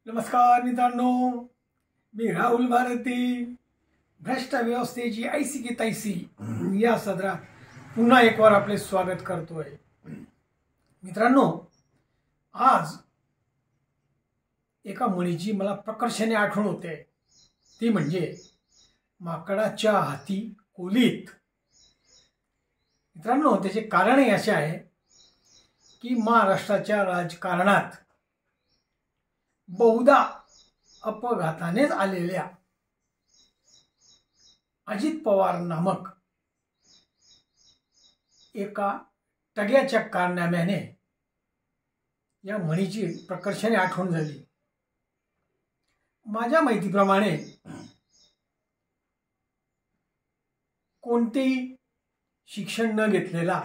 नमस्कार मित्रांनो, मी राहुल भारती. भ्रष्ट व्यवस्थेची ऐसी की तैसी या सदरात पुन्हा एक बार आपले स्वागत करतोय. मित्रांनो, आज एका म्हणीची मला प्रकर्षाने आठवण होते. ती म्हणजे माकडाच्या हाती कोलीत. मित्रांनो, त्याचे कारण असे आहे की महाराष्ट्राच्या राजकारणात बहुधा अपघातानेच आलेल्या अजित पवार नामक एका टग्याच्या कारनाम्याने या म्हणीची प्रकर्षाने आठवण झाली. माझ्या माहितीप्रमाणे कोणतेही शिक्षण न घेतलेला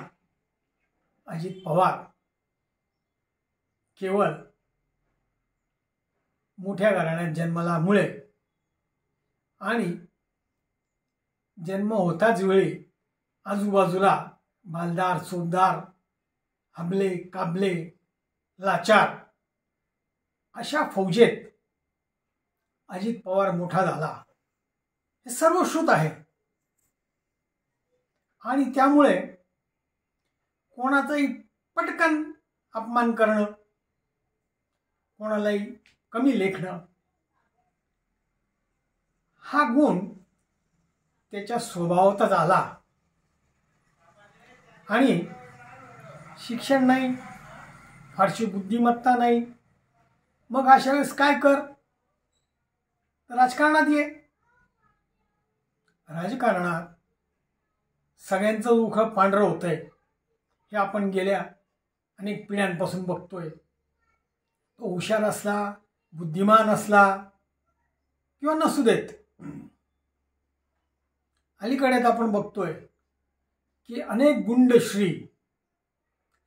अजित पवार केवळ मोठ्या घराण्यात जन्मल्यामुळे आणि जन्म होताच वेळी आजूबाजूला मालदार, चोरदार, हबले, काबले, लाचार अशा फौजेत अजित पवार मोठा झाला, हे सर्व श्रुत आहे. आणि त्यामुळे कोणाचाही पटकन अपमान करणं, कोणालाही कमी लेखणं हा गुण त्याच्या स्वभावातच आला. आणि शिक्षण नाही, फारशी बुद्धिमत्ता नाही. मग अशा वेळेस काय कर, राजकारणात ये. राजकारणात सगळ्यांचं दुःख पांढरं होतंय, हे आपण गेल्या अनेक पिढ्यांपासून बघतोय. तो हुशार असला, बुद्धिमान असला किंवा नसू देत, अलीकडेच आपण बघतोय की अनेक गुंडश्री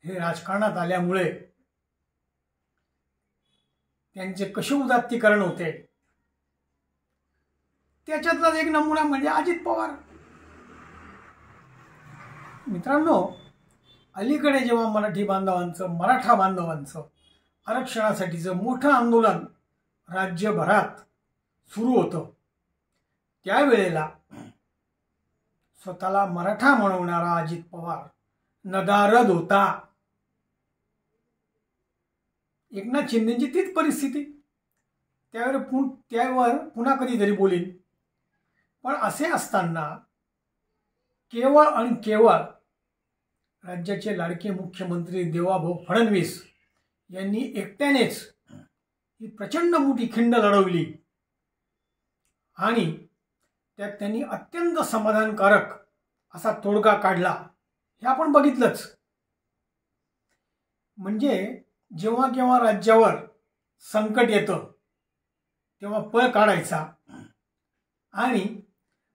हे राजकारणात आल्यामुळे त्यांचे कसे उदात्तीकरण होते. त्याच्यातलाच एक नमुना म्हणजे अजित पवार. मित्रांनो, अलीकडे जेव्हा मराठा बांधवांचं आरक्षणासाठीचं मोठं आंदोलन राज्यभरात सुरू होतं, त्यावेळेला स्वतःला मराठा म्हणवणारा अजित पवार नदारद होता. एकनाथ शिंदेची तीच परिस्थिती. त्यावर पुन्हा कधीतरी बोलीन. पण असे असताना केवळ आणि केवळ राज्याचे लाडके मुख्यमंत्री देवाभाऊ फडणवीस यांनी एकट्यानेच ही प्रचंड मोठी खिंड लढवली आणि त्यात त्यांनी अत्यंत समाधानकारक असा तोडगा काढला, हे आपण बघितलंच. म्हणजे जेव्हा केव्हा राज्यावर संकट येतं तेव्हा पळ काढायचा आणि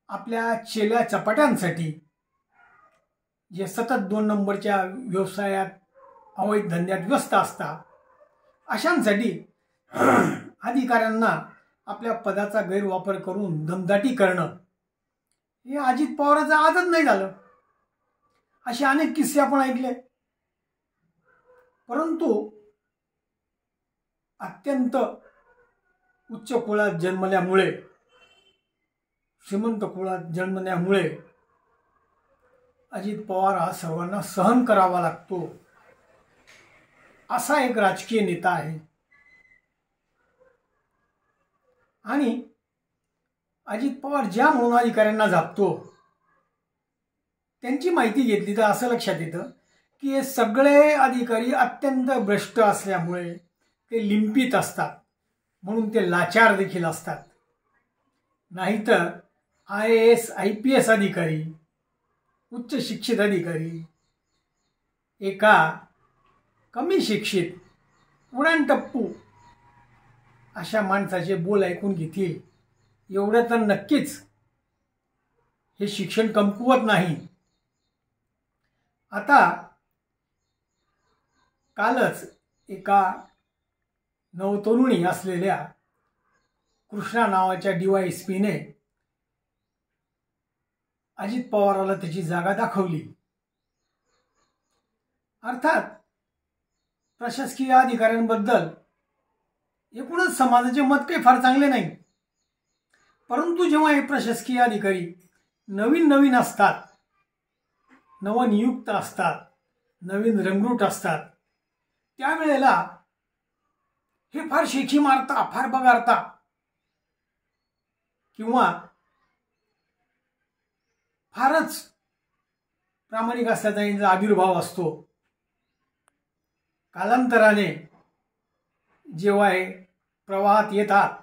आपल्या चेल्या चपाट्यांसाठी, जे सतत 2 नंबरच्या व्यवसायात अवैध धंद्यात व्यस्त असतात, अशांसाठी अधिकाऱ्यांना आपल्या पदाचा गैरवापर करून दमदाटी करणं हे अजित पवारांचं आजच नाही झालं. असे अनेक किस्से आपण ऐकले. परंतु अत्यंत उच्च कुळात जन्मल्यामुळे, श्रीमंत कुळात जन्मल्यामुळे अजित पवार हा सर्वांना सहन करावा लागतो, असा एक राजकीय नेता आहे. आणि अजित पवार ज्या म्हणून अधिकाऱ्यांना झापतो, त्यांची माहिती घेतली तर असं लक्षात येतं की हे सगळे अधिकारी अत्यंत भ्रष्ट असल्यामुळे ते लिंपित असतात, म्हणून ते लाचार देखील असतात. नाहीतर IAS IPS अधिकारी, उच्च शिक्षित अधिकारी एका कमी शिक्षित उडाणटप्पू अशा माणसाचे बोल ऐकून घेतील एवढं तर नक्कीच हे शिक्षण कमकुवत नाही. आता कालच एका नवतरुणी असलेल्या कृष्णा नावाच्या DYSPने अजित पवाराला त्याची जागा दाखवली. अर्थात प्रशासकीय अधिकाऱ्यांबद्दल एकूणच समाजाचे मत काही फार चांगले नाही. परंतु जेव्हा हे प्रशासकीय अधिकारी नवीन नवीन असतात, नवनियुक्त असतात, नवीन रंगरूट असतात, त्यावेळेला हे फार शेखी मारता, फार बगारता किंवा फारच प्रामाणिक असल्याचा यांचा आविर्भाव असतो. कालांतराने जेव्हा हे प्रवाहात येतात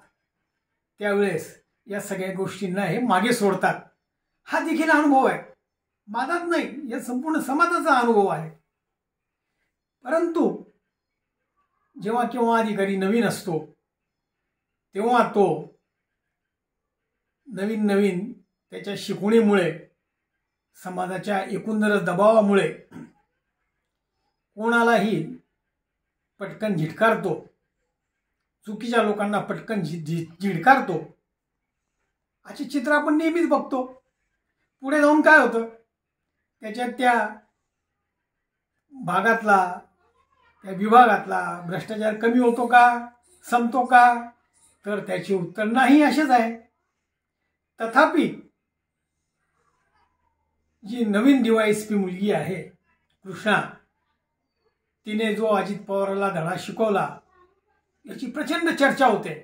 त्यावेळेस या सगळ्या गोष्टींना हे मागे सोडतात. हा देखील अनुभव आहे, माझाच नाही, या संपूर्ण समाजाचा अनुभव आहे. परंतु जेव्हा केव्हा अधिकारी नवीन असतो तेव्हा तो नवीन नवीन त्याच्या शिकवणीमुळे, समाजाच्या एकंदर दबावामुळे कोणालाही पटकन झिडकारतो, चुकीच्या लोकांना पटकन झिडकारतो. असे चित्र आपण नेहमीच बघतो. पुढे जाऊन काय होतं, त्याच्यात त्या भागातला, त्या विभागातला भ्रष्टाचार कमी होतो का, संपतो का, तर त्याचे उत्तर नाही असेच आहे. तथापि जी नवीन DYSP मुलगी आहे कृष्णा, तिने जो अजित पवारला धडा शिकवला याची प्रचंड चर्चा होते.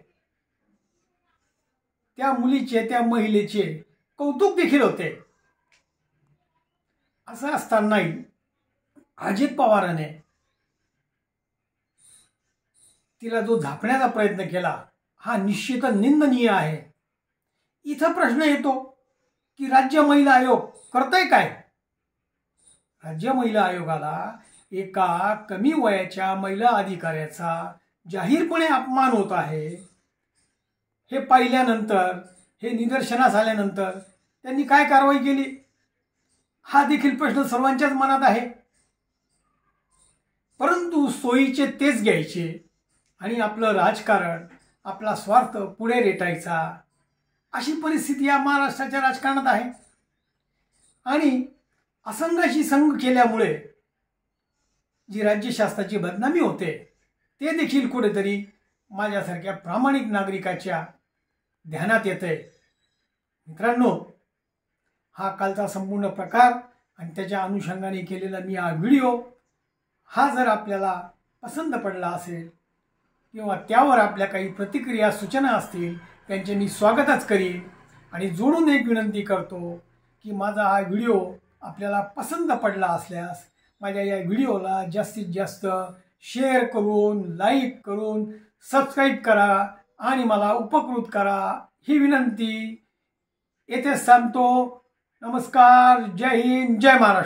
त्या मुलीचे, त्या महिलेचे कौतुक देखील होते. असं असतानाही अजित पवाराने तिला जो झापण्याचा प्रयत्न केला हा निश्चितच निंदनीय आहे. इथं प्रश्न येतो की राज्य महिला आयोग करतंय काय? राज्य महिला आयोगाला एका कमी वयाच्या महिला अधिकाऱ्याचा जाहीरपणे अपमान होत आहे हे पाहिल्यानंतर, हे निदर्शनास आल्यानंतर त्यांनी काय कारवाई केली हा देखील प्रश्न सर्वांच्याच मनात आहे. परंतु सोयीचे तेच घ्यायचे आणि आपलं राजकारण, आपला स्वार्थ पुढे रेटायचा, अशी परिस्थिती या महाराष्ट्राच्या राजकारणात आहे. आणि असंघाशी संघ केल्यामुळे जी राज्यशास्त्राची बदनामी होते ते देखील कुठेतरी माझ्यासारख्या प्रामाणिक नागरिकाच्या ध्यानात येते. मित्रांनो, हा कालचा संपूर्ण प्रकार आणि त्याच्या अनुषंगाने केलेला मी हा व्हिडिओ हा जर आपल्याला पसंत पडला असेल किंवा त्यावर आपल्या काही प्रतिक्रिया, सूचना असतील त्यांचे मी स्वागतच करीन. आणि जोडून एक विनंती करतो की माझा हा व्हिडिओ आपल्याला पसंत पडला असल्यास माझ्या या व्हिडिओला जास्तीत जास्त शेअर करून, लाईक करून, सबस्क्राईब करा आणि मला उपकृत करा ही विनंती येथे सांगतो. नमस्कार, जय हिंद, जय महाराष्ट्र.